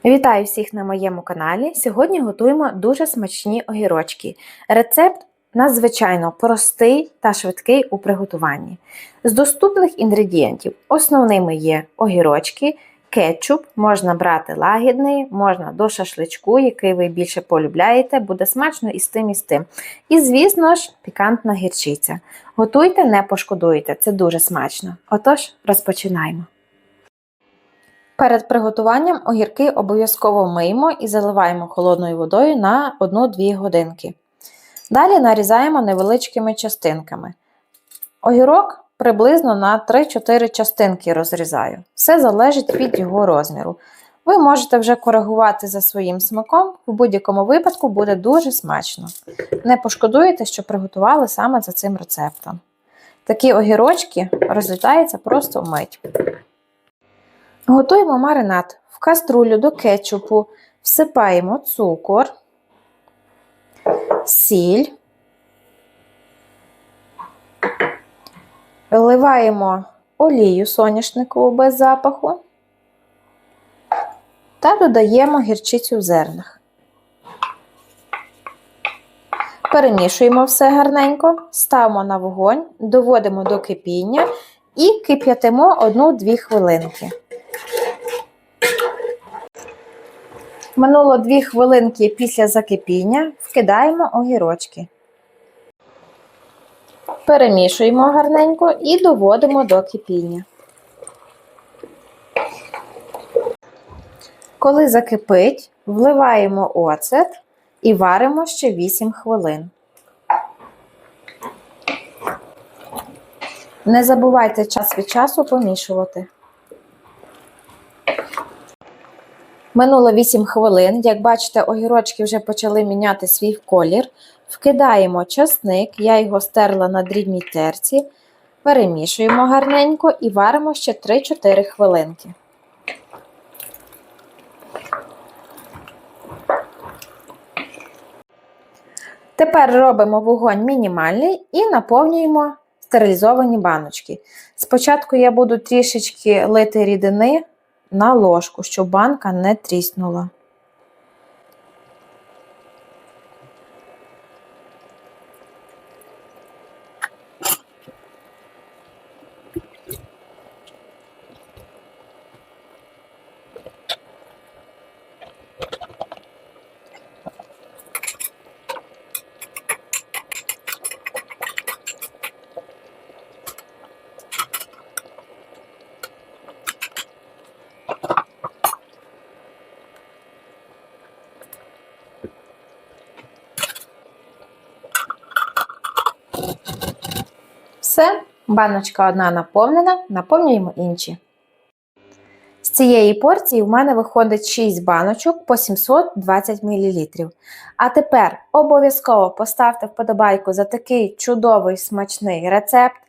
Вітаю всіх на моєму каналі. Сьогодні готуємо дуже смачні огірочки. Рецепт надзвичайно простий та швидкий у приготуванні. З доступних інгредієнтів основними є огірочки, кетчуп, можна брати лагідний, можна до шашличку, який ви більше полюбляєте, буде смачно і з тим, і з тим. І, звісно ж, пікантна гірчиця. Готуйте, не пошкодуєте, це дуже смачно. Отож, розпочинаємо. Перед приготуванням огірки обов'язково миємо і заливаємо холодною водою на 1-2 годинки. Далі нарізаємо невеличкими частинками. Огірок приблизно на 3-4 частинки розрізаю. Все залежить від його розміру. Ви можете вже коригувати за своїм смаком, в будь-якому випадку буде дуже смачно. Не пошкодуєте, що приготували саме за цим рецептом. Такі огірочки розлітаються просто вмить. Готуємо маринад. В каструлю до кетчупу всипаємо цукор, сіль, вливаємо олію соняшникову без запаху та додаємо гірчицю в зернах. Перемішуємо все гарненько, ставимо на вогонь, доводимо до кипіння і кип'ятимо 1-2 хвилинки. Минуло 2 хвилинки після закипіння, вкидаємо огірочки. Перемішуємо гарненько і доводимо до кипіння. Коли закипить, вливаємо оцет і варимо ще 8 хвилин. Не забувайте час від часу помішувати. Минуло 8 хвилин, як бачите, огірочки вже почали міняти свій колір. Вкидаємо часник, я його стерла на дрібній терці, перемішуємо гарненько і варимо ще 3-4 хвилинки. Тепер робимо вогонь мінімальний і наповнюємо стерилізовані баночки. Спочатку я буду трішечки лити рідини на ложку, щоб банка не тріснула. Все, баночка одна наповнена, наповнюємо інші. З цієї порції в мене виходить 6 баночок по 720 мл. А тепер обов'язково поставте вподобайку за такий чудовий смачний рецепт.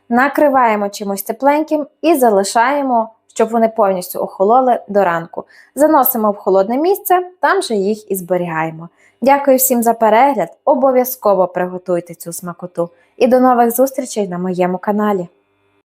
Накриваємо чимось тепленьким і залишаємо, щоб вони повністю охололи до ранку. Заносимо в холодне місце, там же їх і зберігаємо. Дякую всім за перегляд, обов'язково приготуйте цю смакоту. І до нових зустрічей на моєму каналі.